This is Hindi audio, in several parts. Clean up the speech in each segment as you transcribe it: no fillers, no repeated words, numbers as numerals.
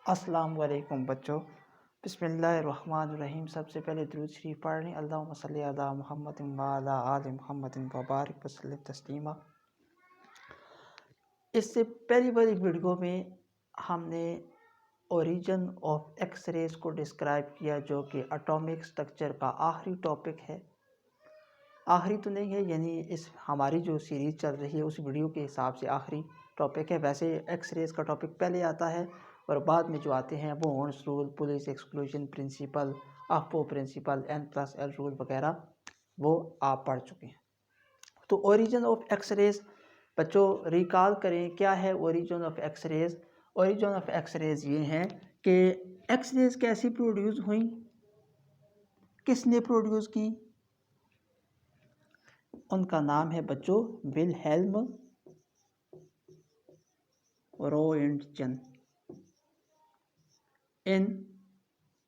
अस्सलाम वालेकुम बच्चों। बिस्मिल्लाहिर्रहमानिर्रहीम। सबसे पहले दुरूद शरीफ पढ़ लें। अल्लाहुम्मा सल्ली अला मुहम्मदिन व अला आलि मुहम्मदिन व बारिक वसल्लिम तस्लीमा। इससे पहली वाली वीडियो में हमने ओरिजिन ऑफ एक्स-रेज को डिस्क्राइब किया, जो कि एटॉमिक स्ट्रक्चर का आखिरी टॉपिक है। आखिरी तो नहीं है, यानी इस हमारी जो सीरीज़ चल रही है उस वीडियो के हिसाब से आखिरी टॉपिक है। वैसे एक्स-रेज का टॉपिक पहले आता है और बाद में जो आते हैं वो Hund's rule, Pauli's exclusion principle, Aufbau principle, N+L rule वगैरह वो आप पढ़ चुके हैं। तो ओरिजिन ऑफ एक्स-रेज बच्चों रिकॉल करें, क्या है origin of X-rays. Origin of X-rays ये हैं कि एक्स-रेज कैसी प्रोड्यूस हुई, किसने प्रोड्यूस की। उनका नाम है बच्चों विलहेल्म रोएंटजन इन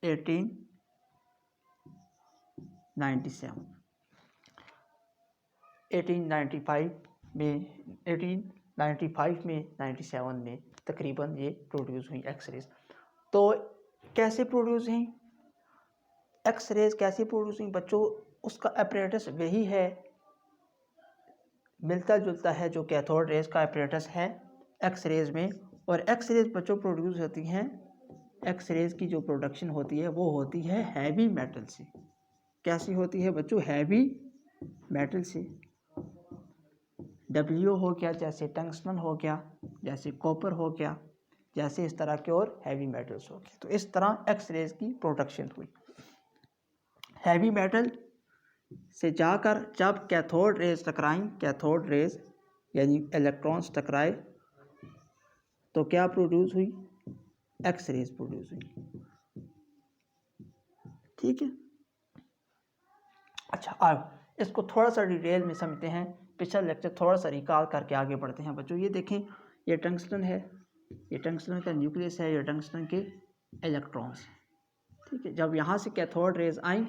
1895 में 97 में तकरीबन ये प्रोड्यूस हुई एक्स-रेज। तो कैसे प्रोड्यूस हुई एक्स-रेज, कैसे प्रोड्यूस हुई बच्चों। उसका अपरेटस वही है, मिलता जुलता है जो कैथोड रेज का अपरेटस है एक्स-रेज में। और एक्स-रेज बच्चों प्रोड्यूस होती हैं, एक्स-रेज की जो प्रोडक्शन होती है वो होती है हैवी मेटल से। कैसी होती है बच्चों, हैवी मेटल से। डब्ल्यू हो गया, जैसे टंगस्टन हो गया, जैसे कॉपर हो गया, जैसे इस तरह के और हैवी मेटल्स हो गए। तो इस तरह एक्स-रेज की प्रोडक्शन हुई हैवी मेटल से जाकर। जब कैथोड रेज टकराई, कैथोड रेज यानी इलेक्ट्रॉन्स टकराए, तो क्या प्रोड्यूस हुई, एक्स-रेज प्रोड्यूस हुई। ठीक है, अच्छा अब इसको थोड़ा सा डिटेल में समझते हैं। पिछला लेक्चर थोड़ा सा रिकॉल करके आगे बढ़ते हैं बच्चों। ये देखें, ये टंगस्टन है, ये टंगस्टन का न्यूक्लियस है, ये टंगस्टन के इलेक्ट्रॉन्स। ठीक है, जब यहाँ से कैथोड रेज आई,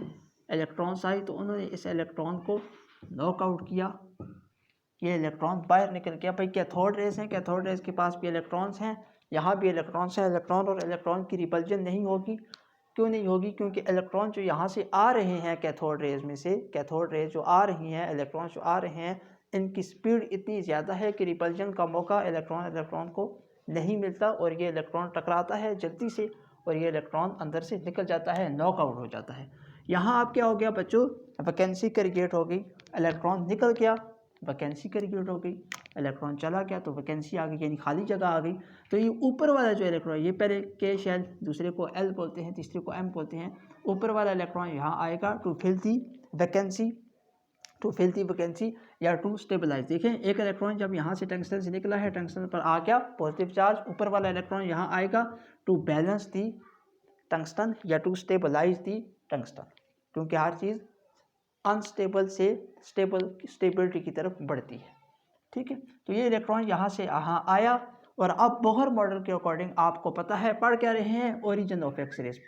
इलेक्ट्रॉन्स आई, तो उन्होंने इस इलेक्ट्रॉन को नॉकआउट किया। ये इलेक्ट्रॉन बाहर निकल गया। भाई कैथोड रेज हैं, कैथोड रेज के पास भी इलेक्ट्रॉन्स हैं, यहाँ भी इलेक्ट्रॉन्स हैं। इलेक्ट्रॉन और इलेक्ट्रॉन की रिपल्जन नहीं होगी। क्यों नहीं होगी, क्योंकि इलेक्ट्रॉन जो यहाँ से आ रहे हैं कैथोड रेज में से, कैथोड रेज जो आ रही हैं, इलेक्ट्रॉन जो आ रहे हैं, इनकी स्पीड इतनी ज़्यादा है कि रिपल्जन का मौका इलेक्ट्रॉन को नहीं मिलता और ये इलेक्ट्रॉन टकराता है जल्दी से और ये इलेक्ट्रॉन अंदर से निकल जाता है, नॉकआउट हो जाता है। यहाँ आप क्या हो गया बच्चों, वैकेंसी क्रिएट हो गई, इलेक्ट्रॉन निकल गया, वैकेंसी क्रिएट हो गई, इलेक्ट्रॉन चला गया तो वैकेंसी आ गई, यानी खाली जगह आ गई। तो ये ऊपर वाला जो इलेक्ट्रॉन, ये पहले के शेल, दूसरे को एल बोलते हैं, तीसरे को एम बोलते हैं। ऊपर वाला इलेक्ट्रॉन यहाँ आएगा to fill the vacancy, to fill the vacancy या टू स्टेबलाइज। देखें, एक इलेक्ट्रॉन जब यहाँ से टंगस्टन से निकला है, टंगस्टन पर आ गया पॉजिटिव चार्ज, ऊपर वाला इलेक्ट्रॉन यहाँ आएगा टू बैलेंस दी टंगस्टन या टू स्टेबलाइज दी टंगस्टन, क्योंकि हर चीज़ अनस्टेबल से स्टेबिलिटी की तरफ बढ़ती है। ठीक है, तो ये इलेक्ट्रॉन यहाँ से यहाँ आया और अब बोहर मॉडल के अकॉर्डिंग आपको पता है, पढ़ क्या रहे हैं, ओरिजिन ऑफ एक्स-रेज।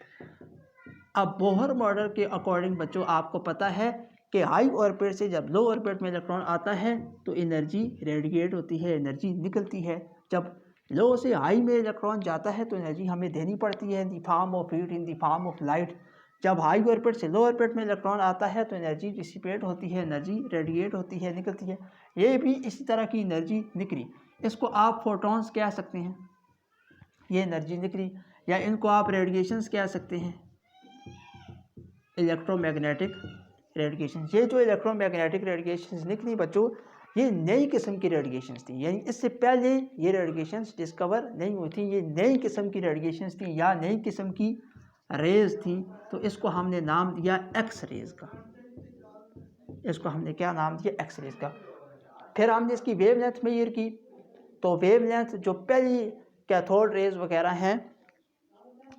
अब बोहर मॉडल के अकॉर्डिंग बच्चों आपको पता है कि हाई ऑर्बिट से जब लो ऑर्बिट में इलेक्ट्रॉन आता है तो एनर्जी रेडिएट होती है, एनर्जी निकलती है। जब लो से हाई में इलेक्ट्रॉन जाता है तो एनर्जी हमें देनी पड़ती है इन the form of heat, in the form of light. जब हाई ऑर्बिट से लो ऑर्बिट में इलेक्ट्रॉन आता है तो एनर्जी डिसिपेट होती है, एनर्जी रेडिएट होती है, निकलती है। ये भी इसी तरह की एनर्जी निकली, इसको आप फोटॉन्स कह सकते हैं, ये एनर्जी निकली, या इनको आप रेडिएशंस कह सकते हैं, इलेक्ट्रोमैग्नेटिक रेडिएशन। ये जो इलेक्ट्रोमैग्नेटिक रेडिएशंस निकली बच्चों, ये नई किस्म की रेडिएशंस थी, यानी इससे पहले ये रेडिएशंस डिस्कवर नहीं हुई थी। ये नई किस्म की रेडिएशंस थी या नई किस्म की रेज थी, तो इसको हमने नाम दिया एक्स रेज का। इसको हमने क्या नाम दिया, एक्स रेज का। फिर हमने इसकी वेवलेंथ मेजर की, तो वेवलेंथ जो पहली कैथोड रेज वगैरह हैं,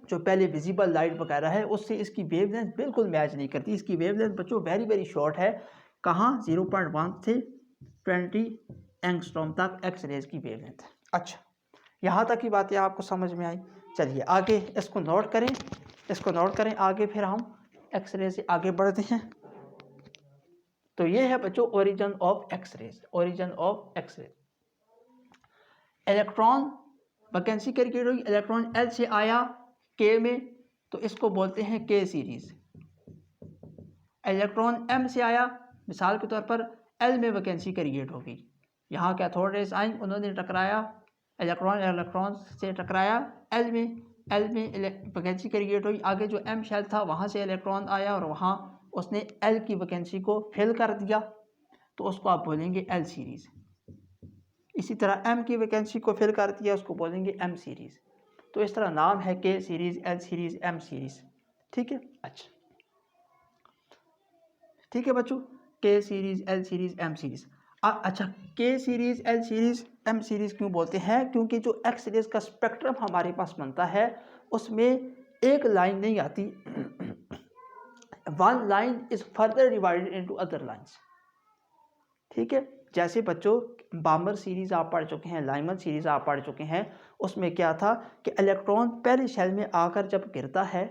जो पहले विजिबल लाइट वगैरह है, उससे इसकी वेवलेंथ बिल्कुल मैच नहीं करती। इसकी वेवलेंथ बच्चों वेरी वेरी शॉर्ट है। कहाँ, 0.1 से 20 एंगस्ट्रॉम तक एक्स रेज की वेवलेंथ है। अच्छा, यहाँ तक की बातें आपको समझ में आई। चलिए आगे इसको नोट करें, इसको नोट करें, आगे फिर हम एक्स रे से आगे बढ़ते हैं। तो ये है बच्चों origin of X rays, origin of X rays. Electron vacancy create हुई, इलेक्ट्रॉन एल से आया के में, तो इसको बोलते हैं के सीरीज। इलेक्ट्रॉन एम से आया, मिसाल के तौर पर एल में वैकेंसी क्रिएट होगी, यहाँ कैथोड रेज आई, उन्होंने टकराया, इलेक्ट्रॉन से टकराया एल में वैकेंसी क्रिएट हुई। आगे जो एम शेल था वहाँ से इलेक्ट्रॉन आया और वहाँ उसने एल की वैकेंसी को फिल कर दिया, तो उसको आप बोलेंगे एल सीरीज़। इसी तरह एम की वैकेंसी को फिल कर दिया, उसको बोलेंगे एम सीरीज़। तो इस तरह नाम है K series, L series, M series. ठीक है, अच्छा ठीक है बच्चों, K series, L series, M series. अच्छा, K series, L series, M series क्यों बोलते हैं? क्योंकि जो एक्स रेज का स्पेक्ट्रम हमारे पास बनता है उसमें एक लाइन नहीं आती, one line is further divided into other lines. ठीक है, जैसे बच्चों बामर सीरीज़ आप पढ़ चुके हैं, लाइमन सीरीज़ आप पढ़ चुके हैं, उसमें क्या था कि इलेक्ट्रॉन पहले शेल में आकर जब गिरता है,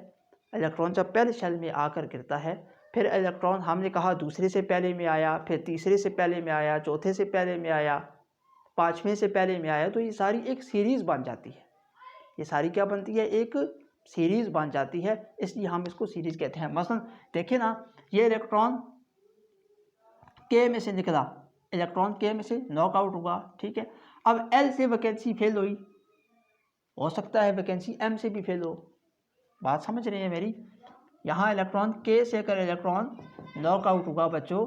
इलेक्ट्रॉन जब पहले शेल में आकर गिरता है, फिर इलेक्ट्रॉन हमने कहा दूसरे से पहले में आया, फिर तीसरे से पहले में आया, चौथे से पहले में आया, पाँचवें से पहले में आया, तो ये सारी एक सीरीज़ बन जाती है। ये सारी क्या बनती है? एक सीरीज़ बन जाती है, इसलिए हम इसको सीरीज़ कहते हैं। मसलन देखिए ना, ये इलेक्ट्रॉन के में से निकला, इलेक्ट्रॉन के में से नॉकआउट हुआ, ठीक है। अब एल से वैकेंसी फेल हुई, हो सकता है वैकेंसी एम से भी फेल हो, बात समझ रहे हैं मेरी? यहाँ इलेक्ट्रॉन के से अगर इलेक्ट्रॉन नॉकआउट हुआ बच्चों,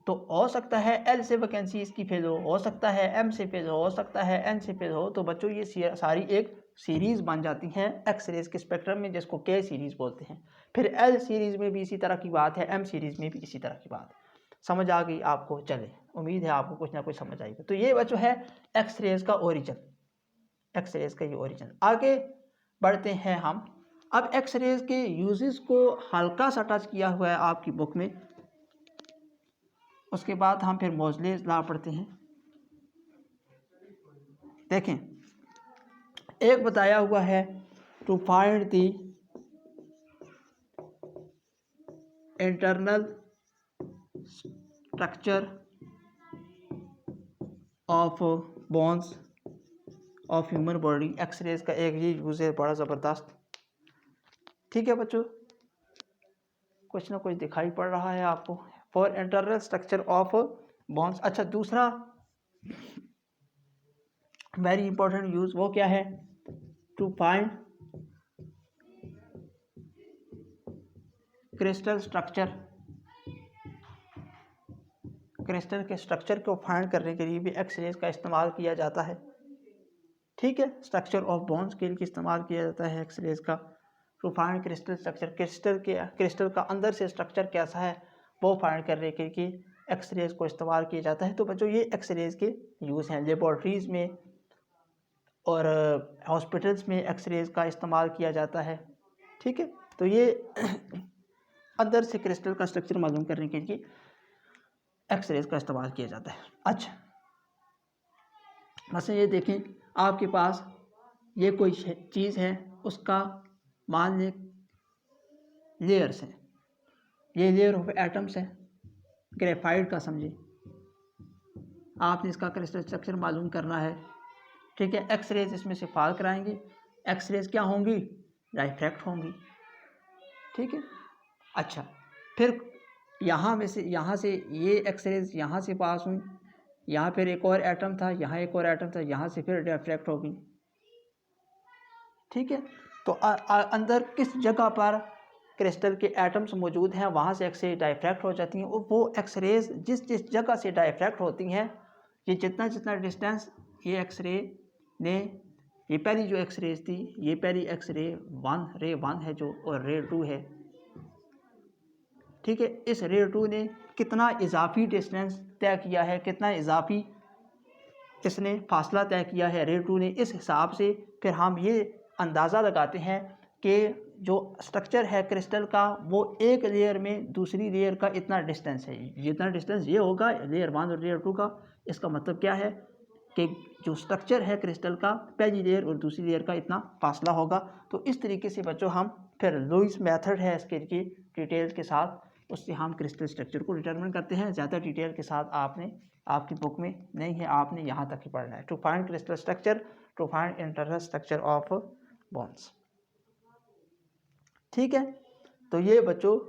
तो हो सकता है एल से वैकेंसी इसकी फेल हो सकता है एम से फेल हो सकता है एन से फेल हो। तो बच्चों ये सारी एक सीरीज़ बन जाती हैं एक्स रेज के स्पेक्ट्रम में, जिसको के सीरीज़ बोलते हैं। फिर एल सीरीज़ में भी इसी तरह की बात है, एम सीरीज़ में भी इसी तरह की बात है। समझ आ गई आपको? चले, उम्मीद है आपको कुछ ना कुछ समझ आएगा। तो ये बच्चों है एक्स रेज का ओरिजिन, एक्स रेज का ये ओरिजिन। आगे बढ़ते हैं हम। अब एक्स रेज के यूजेस को हल्का सा टच किया हुआ है आपकी बुक में, उसके बाद हम फिर मोज़लेस लॉ पढ़ते हैं। देखें, एक बताया हुआ है to find the internal structure of bones of human body. X rays का एक ये यूज़ है बड़ा ज़बरदस्त। ठीक है बच्चों, कुछ ना कुछ दिखाई पड़ रहा है आपको, for internal structure of bones. अच्छा, दूसरा वेरी इंपॉर्टेंट यूज़ वो क्या है? To find crystal structure. Crystal के स्ट्रक्चर को फाइंड करने के लिए भी एक्स रेज का इस्तेमाल किया जाता है। ठीक है, स्ट्रक्चर ऑफ बोन्स के लिए इस्तेमाल किया जाता है एक्स रेज का। To find crystal structure, crystal का अंदर से स्ट्रक्चर कैसा है वो फाइंड करने के लिए एक्स रेज को इस्तेमाल किया जाता है। तो बच्चों ये एक्स रेज के यूज़ हैं। लेबॉर्ट्रीज़ में और हॉस्पिटल्स में एक्स रेज का इस्तेमाल किया जाता है। ठीक है, तो ये अंदर से क्रिस्टल का स्ट्रक्चर मालूम करने के लिए एक्स रेज का इस्तेमाल किया जाता है। अच्छा, बस ये देखें, आपके पास ये कोई चीज़ है, उसका मान लें लेयर्स हैं, ये लेयर ऑफ एटम्स है, ग्रेफाइट का समझे, आपने इसका क्रिस्टल स्ट्रक्चर मालूम करना है। ठीक है, एक्स रेज इसमें से फाल कराएंगे, एक्स रेज क्या होंगी? डायफ्रैक्ट होंगी। ठीक है, अच्छा, फिर यहाँ से ये एक्स रेज यहाँ से पास हुई, यहाँ फिर एक और एटम था, यहाँ एक और एटम था, यहाँ से फिर डायफ्रैक्ट होगी। ठीक है, तो अंदर किस जगह पर क्रिस्टल के एटम्स मौजूद हैं वहाँ से एक्स रे डायफ्रैक्ट हो जाती हैं। और वो एक्स रेज जिस जगह से डायफ्रैक्ट होती हैं, ये जितना डिस्टेंस ये एक्स रे ने, ये पहली जो एक्स रेज थी, ये पहली एक्स रे रे 1 है जो, और रे 2 है। ठीक है, इस रे 2 ने कितना इजाफी डिस्टेंस तय किया है, कितना इजाफी इसने फासला तय किया है रे 2 ने, इस हिसाब से फिर हम ये अंदाज़ा लगाते हैं कि जो स्ट्रक्चर है क्रिस्टल का वो एक लेयर में दूसरी लेयर का इतना डिस्टेंस है, जितना डिस्टेंस ये होगा लेयर 1 और लेयर 2 का। इसका मतलब क्या है कि जो स्ट्रक्चर है क्रिस्टल का, पहली लेयर और दूसरी लेयर का इतना फासला होगा। तो इस तरीके से बच्चों हम फिर लुईस मेथड है इसके लिए डिटेल्स के साथ उससे हम क्रिस्टल स्ट्रक्चर को डिटरमिन करते हैं। ज़्यादा डिटेल के साथ आपने आपकी बुक में नहीं है, आपने यहाँ तक ही पढ़ना है। To find crystal structure, to find internal structure of bones. ठीक है, तो ये बच्चों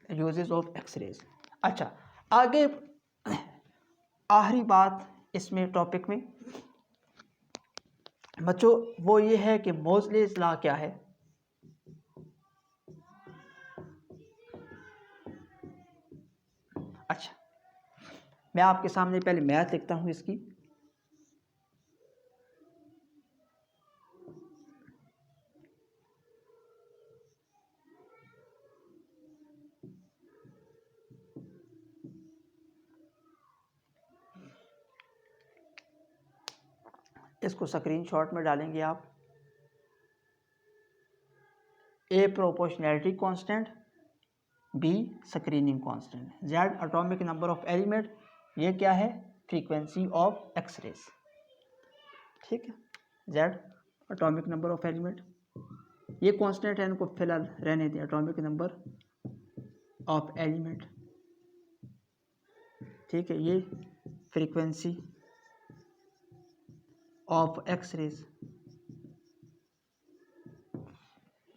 यूजेस ऑफ एक्सरेज। अच्छा, आगे आखिरी बात इसमें टॉपिक में बच्चों वो ये है कि मोज़लेस लॉ क्या है। अच्छा, मैं आपके सामने पहले मैथ लिखता हूँ इसकी। इसको स्क्रीनशॉट में डालेंगे आप। A proportionality constant, b screening constant, Z atomic number of element, ये क्या है फ्रीक्वेंसी ऑफ एक्सरेज। ठीक है, Z atomic number of element, ये कांस्टेंट है, इनको फिलहाल रहने दें, एटॉमिक नंबर ऑफ एलिमेंट। ठीक है, ये फ्रीक्वेंसी ऑफ एक्सरेज।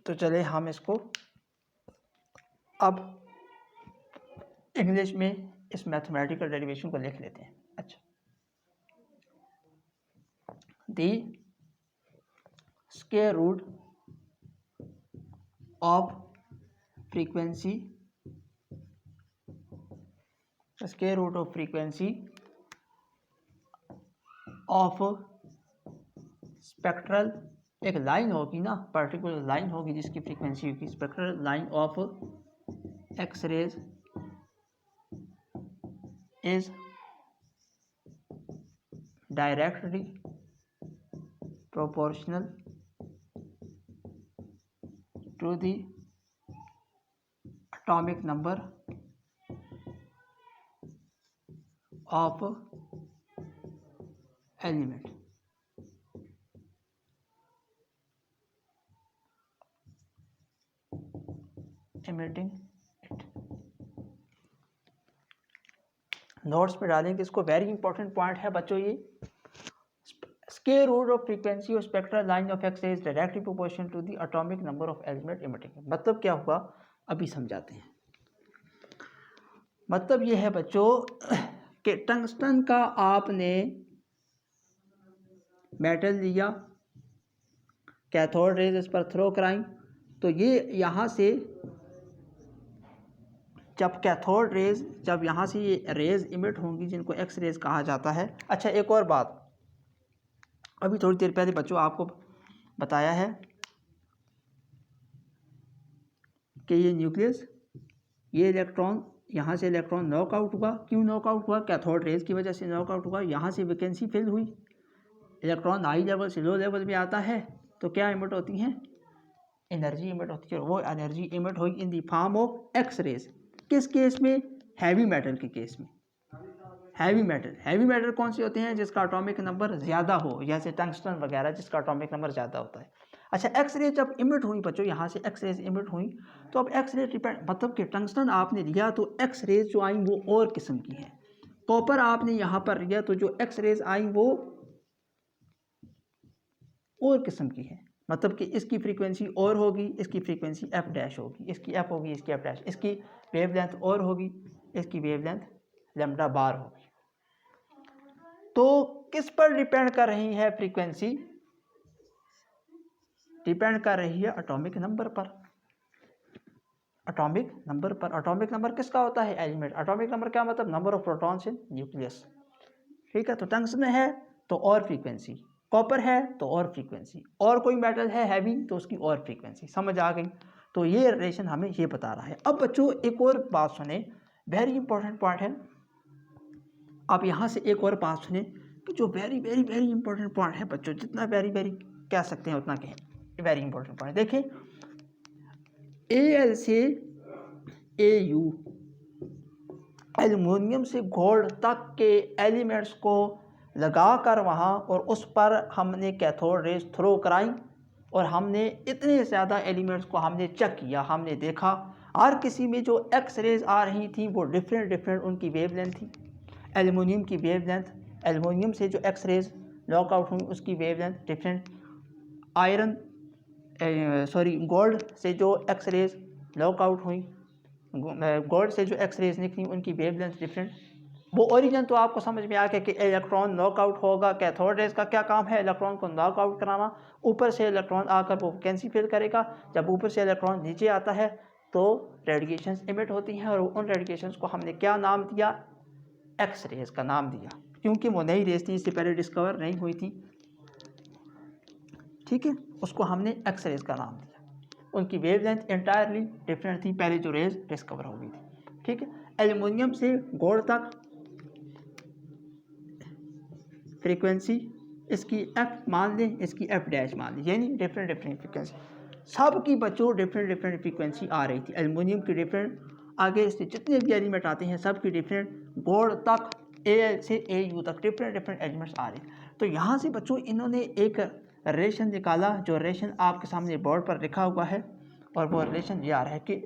तो चले हम इसको अब इंग्लिश में इस मैथमेटिकल डेरिवेशन को लिख लेते हैं। अच्छा, the square root of frequency, square root of frequency of spectral, एक लाइन होगी ना, पर्टिकुलर लाइन होगी जिसकी फ्रीक्वेंसी होगी, spectral line of X rays is directly proportional to the atomic number of element. Emitting it. Notes पे डालेंगे इसको, वेरी इंपॉर्टेंट पॉइंट है बच्चों ये। Square root of frequency of spectral line of X is directly proportional to the atomic number of element emitting. मतलब क्या हुआ अभी समझाते हैं। मतलब ये है बच्चों कि टंगस्टन का आपने मेटल लिया, कैथोड रेज इस पर थ्रो कराई, तो ये यहाँ से जब कैथोड रेज, जब यहाँ से ये रेज इमिट होंगी जिनको एक्स रेज कहा जाता है। अच्छा, एक और बात, अभी थोड़ी देर पहले बच्चों आपको बताया है कि ये न्यूक्लियस, ये इलेक्ट्रॉन, यहाँ से इलेक्ट्रॉन नॉकआउट हुआ। क्यों नॉकआउट हुआ? कैथोड रेज की वजह से नॉकआउट हुआ। यहाँ से वैकेंसी फिल हुई, इलेक्ट्रॉन हाई लेवल से लो लेवल में आता है, तो क्या इमिट होती हैं? एनर्जी इमिट होती है। वो एनर्जी इमिट हुई in the form of X rays. किस केस में? हैवी मेटल के केस में। हैवी मेटल, हैवी मेटल कौन से होते हैं? जिसका एटॉमिक नंबर ज़्यादा हो, जैसे टंगस्टन वगैरह जिसका एटॉमिक नंबर ज़्यादा होता है। अच्छा, एक्स रे जब इमिट हुई बच्चों, यहाँ से एक्स रेज इमिट हुई, तो अब एक्स रे डिपेंड, मतलब कि टंगस्टन आपने लिया तो एक्स रेज जो आई वो और किस्म की हैं। कॉपर आपने यहाँ पर लिया तो जो एक्स रेज आई वो और किस्म की है। मतलब कि इसकी फ्रीक्वेंसी और होगी, इसकी फ्रीक्वेंसी एफ डैश होगी, इसकी एफ होगी, इसकी एफ डैश, इसकी वेवलेंथ और होगी, इसकी वेवलेंथ लैम्डा बार होगी। तो किस पर डिपेंड कर रही है फ्रीक्वेंसी? डिपेंड कर रही है एटॉमिक नंबर पर। एटॉमिक नंबर पर। एटॉमिक नंबर किसका होता है? एलिमेंट। एटॉमिक नंबर क्या मतलब? Number of protons in nucleus. ठीक है, तो टंगस्टन है तो और फ्रीक्वेंसी, कॉपर है तो और फ्रीक्वेंसी, और कोई मेटल है हैवी तो उसकी और फ्रीक्वेंसी। समझ आ गई? तो ये रिलेशन हमें ये बता रहा है। अब बच्चों एक और बात सुने, वेरी इंपॉर्टेंट पॉइंट है। आप यहाँ से एक और बात सुने कि जो very very very important point है बच्चों, जितना वेरी वेरी कह सकते हैं उतना कहें, वेरी इंपॉर्टेंट पॉइंट। देखें, Al से Au, एल्युमिनियम से गोल्ड तक के एलिमेंट्स को लगा कर वहाँ, और उस पर हमने कैथोड रेज थ्रो कराई, और हमने इतने ज़्यादा एलिमेंट्स को हमने चेक किया, हमने देखा, हर किसी में जो एक्स रेज आ रही थी वो डिफरेंट उनकी वेव लेंथ थी। एल्युमिनियम की वेव लेंथ, एल्युमिनियम से जो एक्स रेज लॉक आउट हुई उसकी wave length different. Iron gold से जो एक्स रेज लॉक आउट हुई, गोल्ड से जो एक्स रेज निकली उनकी वेव लेंथ डिफरेंट। वो ओरिजिन तो आपको समझ में आ गया कि इलेक्ट्रॉन नॉकआउट होगा। कैथोड रेज का क्या काम है? इलेक्ट्रॉन को नॉकआउट कराना। ऊपर से इलेक्ट्रॉन आकर वो वैकेंसी फिल करेगा। जब ऊपर से इलेक्ट्रॉन नीचे आता है तो रेडिएशंस इमिट होती हैं, और उन रेडिएशंस को हमने क्या नाम दिया? एक्स रेज का नाम दिया, क्योंकि वो नई रेज थी, इससे पहले डिस्कवर नहीं हुई थी। ठीक है, उसको हमने एक्स रेज का नाम दिया। उनकी वेवलेंथ एंटायरली डिफरेंट थी पहले जो रेज डिस्कवर हो गई थी। ठीक है, एल्युमिनियम से गोल्ड तक फ्रीक्वेंसी इसकी एफ मान लें, इसकी एफ डैश मान लें, यानी डिफरेंट फ्रीक्वेंसी। सब की बच्चों डिफरेंट फ्रीक्वेंसी आ रही थी। एल्युमिनियम की डिफरेंट, आगे इससे जितने भी एलिमेंट आते हैं सब की डिफरेंट, गोल्ड तक ए से ए यू तक डिफरेंट एलिमेंट्स आ रहे हैं। तो यहाँ से बच्चों इन्होंने एक रिलेशन निकाला, जो रिलेशन आपके सामने बोर्ड पर लिखा हुआ है, और वो रिलेशन ये आ रहा है कि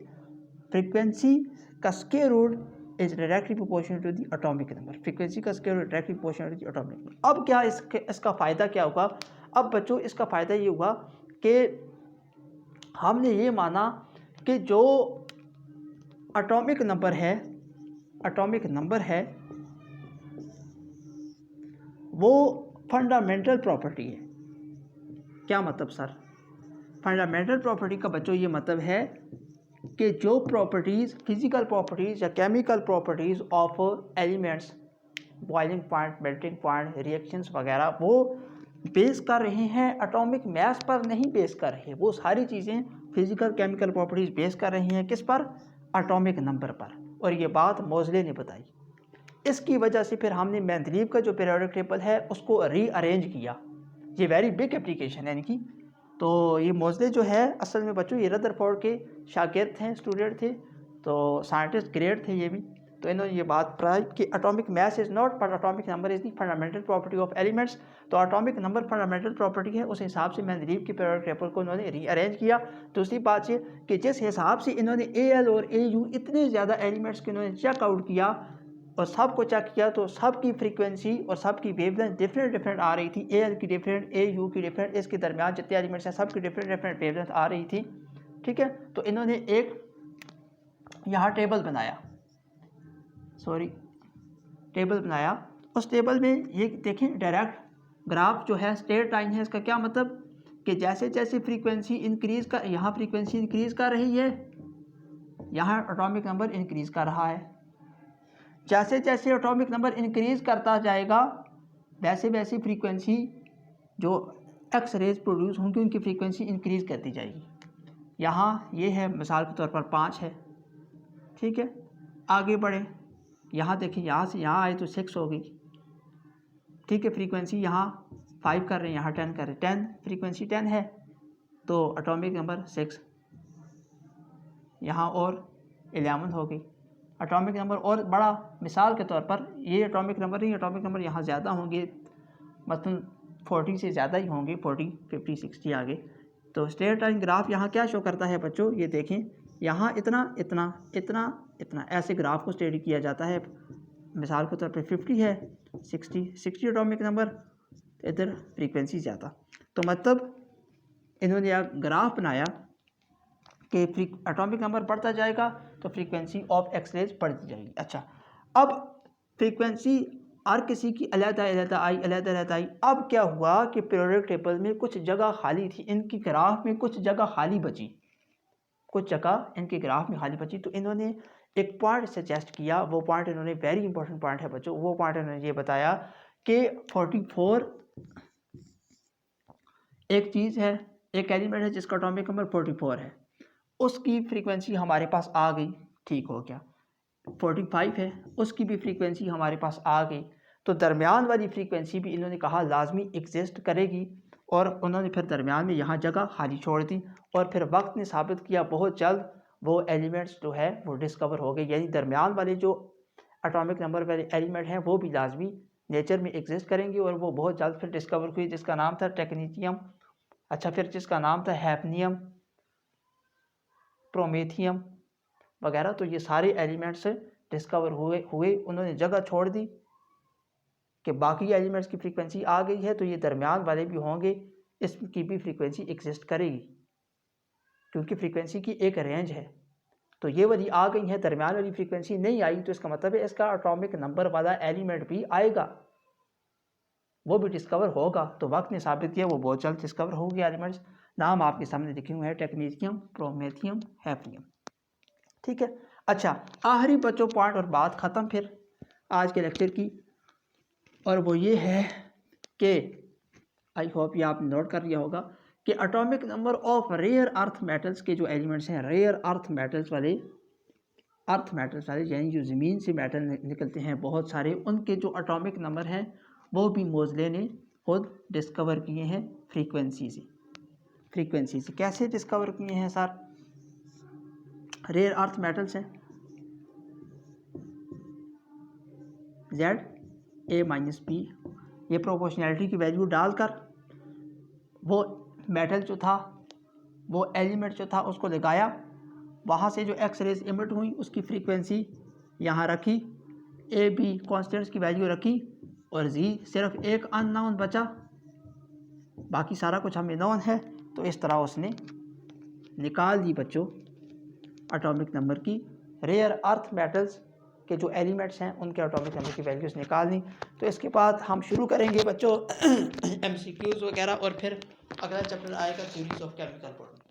फ्रीक्वेंसी का square root is directly proportional to the atomic number. Frequency का square root directly proportional to the atomic number. अब क्या इसका फ़ायदा क्या होगा? अब बच्चों इसका फ़ायदा ये हुआ कि हमने ये माना कि जो एटॉमिक नंबर है वो फंडामेंटल प्रॉपर्टी है। क्या मतलब सर? फंडामेंटल प्रॉपर्टी का बच्चों ये मतलब है कि जो प्रॉपर्टीज़, फिजिकल प्रॉपर्टीज़ या chemical properties of elements, boiling point, melting point, reactions वगैरह, वो बेस कर रहे हैं एटॉमिक मास पर, नहीं बेस कर रहे। वो सारी चीज़ें फिजिकल केमिकल प्रॉपर्टीज़ बेस कर रही हैं किस पर? एटॉमिक नंबर पर। और ये बात मोज़ले ने बताई। इसकी वजह से फिर हमने मेंडलीव का जो पीरियोडिक टेबल है उसको रीअरेंज किया। ये वेरी बिग एप्लीकेशन है इनकी। तो ये मोज़ले जो है असल में बच्चों ये रदरफोर्ड के शागिर्द थे, स्टूडेंट थे, तो साइंटिस्ट ग्रेड थे ये भी। तो इन्होंने ये बात पढ़ाई कि atomic mass is not but atomic number is the fundamental property of elements. तो एटॉमिक नंबर फंडामेंटल प्रॉपर्टी है, उस हिसाब से मेंडलीव के पीरियोडिक टेबल को इन्होंने रीअरेंज किया। दूसरी बात ये कि जिस हिसाब से इन्होंने AL और AU इतने ज़्यादा एलिमेंट्स को इन्होंने चेकआउट किया और सबको चेक किया, तो सबकी फ्रीक्वेंसी और सबकी वेवलेंथ डिफरेंट आ रही थी। AL की डिफरेंट, AU की डिफरेंट, इसके दरमियान जितने एलिमेंट्स हैं सबकी डिफरेंट वेवलेंथ आ रही थी। ठीक है, तो इन्होंने एक यहाँ टेबल बनाया, उस टेबल में ये देखें डायरेक्ट ग्राफ जो है स्ट्रेट लाइन है। इसका क्या मतलब कि जैसे जैसे फ्रीक्वेंसी इंक्रीज़ कर, यहाँ फ्रीक्वेंसी इंक्रीज़ कर रही है, यहाँ एटॉमिक नंबर इंक्रीज़ कर रहा है। जैसे जैसे एटॉमिक नंबर इंक्रीज़ करता जाएगा वैसे वैसे फ्रीक्वेंसी जो एक्स रेज प्रोड्यूस होंगी उनकी फ्रीक्वेंसी इंक्रीज़ करती जाएगी। यहाँ ये है मिसाल के तौर पर 5 है। ठीक है, आगे बढ़े, यहाँ देखिए, यहाँ से यहाँ आए तो 6 हो गई। ठीक है, फ्रीक्वेंसी यहाँ 5 कर रहे हैं, यहाँ 10 कर रहे हैं, 10 फ्रीक्वेंसी 10 है तो एटॉमिक नंबर 6, यहाँ और 11 हो गई। एटॉमिक नंबर और बड़ा, मिसाल के तौर पर ये एटॉमिक नंबर नहीं, एटॉमिक नंबर यहाँ ज़्यादा होंगे, मतलब 40 से ज़्यादा ही होंगे, 40, 50, 60 आगे। तो स्ट्रेट लाइन ग्राफ यहाँ क्या शो करता है बच्चों? ये देखें, यहाँ इतना इतना इतना इतना ऐसे ग्राफ को स्टडी किया जाता है। मिसाल के तौर पर 50 है, 60 एटॉमिक नंबर, इधर फ्रीक्वेंसी ज़्यादा। तो मतलब इन्होंने यह ग्राफ बनाया कि एटॉमिक नंबर बढ़ता जाएगा तो फ्रीक्वेंसी ऑफ एक्स रेज बढ़ती जाएगी। अच्छा, अब फ्रीक्वेंसी हर किसी की अलग-अलग आई। अब क्या हुआ कि पीरियोडिक टेबल में कुछ जगह खाली थी, इनकी ग्राफ में कुछ जगह खाली बची, तो इन्होंने एक पॉइंट सजेस्ट किया। वो पॉइंट इन्होंने, वेरी इंपॉर्टेंट पॉइंट है बच्चों, वो पॉइंट इन्होंने ये बताया कि 44 एक चीज़ है, एक एलिमेंट है जिसका एटॉमिक नंबर 44 है, उसकी फ्रीक्वेंसी हमारे पास आ गई, ठीक हो गया। 45 है, उसकी भी फ्रीक्वेंसी हमारे पास आ गई। तो दरमियान वाली फ्रीक्वेंसी भी इन्होंने कहा लाजमी एग्जिस्ट करेगी, और उन्होंने फिर दरमियान में यहाँ जगह खाली छोड़ दी। और फिर वक्त ने साबित किया बहुत जल्द वो एलिमेंट्स जो है वो डिस्कवर हो गए, यानी दरमियान वाले जो एटॉमिक नंबर वाले एलिमेंट हैं वो भी लाजमी नेचर में एग्जिस्ट करेंगे, और वो बहुत जल्द फिर डिस्कवर हुई, जिसका नाम था टेक्नीशियम। अच्छा, फिर जिसका नाम था हैफनियम, प्रोमेथियम, वगैरह। तो ये सारे एलिमेंट्स डिस्कवर हुए उन्होंने जगह छोड़ दी कि बाकी एलिमेंट्स की फ्रीक्वेंसी आ गई है तो ये दरमियान वाले भी होंगे, इसकी भी फ्रीक्वेंसी एग्जिस्ट करेगी क्योंकि फ्रीक्वेंसी की एक रेंज है। तो ये वाली आ गई है, दरमियान वाली फ्रीक्वेंसी नहीं आई तो इसका मतलब है इसका एटॉमिक नंबर वाला एलिमेंट भी आएगा, वो भी डिस्कवर होगा। तो वक्त ने साबित किया वो बहुत जल्द डिस्कवर हो गया एलिमेंट्स। नाम आपके सामने लिखे हुए हैं, टेक्नीशियम, प्रोमेथियम, हैफनियम। ठीक है, अच्छा आखिरी बच्चों पॉइंट और बात ख़त्म फिर आज के लेक्चर की, और वो ये है कि आई होप ये आपने नोट कर लिया होगा कि atomic number of rare earth metals के जो एलिमेंट्स हैं, रेयर अर्थ मेटल्स वाले यानी जो ज़मीन से मेटल निकलते हैं बहुत सारे, उनके जो एटॉमिक नंबर हैं वो भी मोज़ले ने खुद डिस्कवर किए हैं फ्रीक्वेंसी से। कैसे डिस्कवर किए हैं सर? रेयर अर्थ मेटल्स हैं ZA-P, ये प्रोपोर्शनैलिटी की वैल्यू डालकर वो मेटल जो था, वो एलिमेंट जो था उसको लगाया, वहाँ से जो एक्स रेज इमिट हुई उसकी फ्रीक्वेंसी यहाँ रखी, AB कॉन्स्टेंट्स की वैल्यू रखी, और Z सिर्फ एक अननोन बचा, बाकी सारा कुछ हमें नोन है। तो इस तरह उसने निकाल दी बच्चों एटॉमिक नंबर की, रेयर अर्थ मेटल्स के जो एलिमेंट्स हैं उनके एटॉमिक नंबर की वैल्यूज़ निकालनी। तो इसके बाद हम शुरू करेंगे बच्चों MCQs वगैरह, और फिर अगला चैप्टर आएगा थ्योरीज ऑफ केमिकल बॉन्डिंग।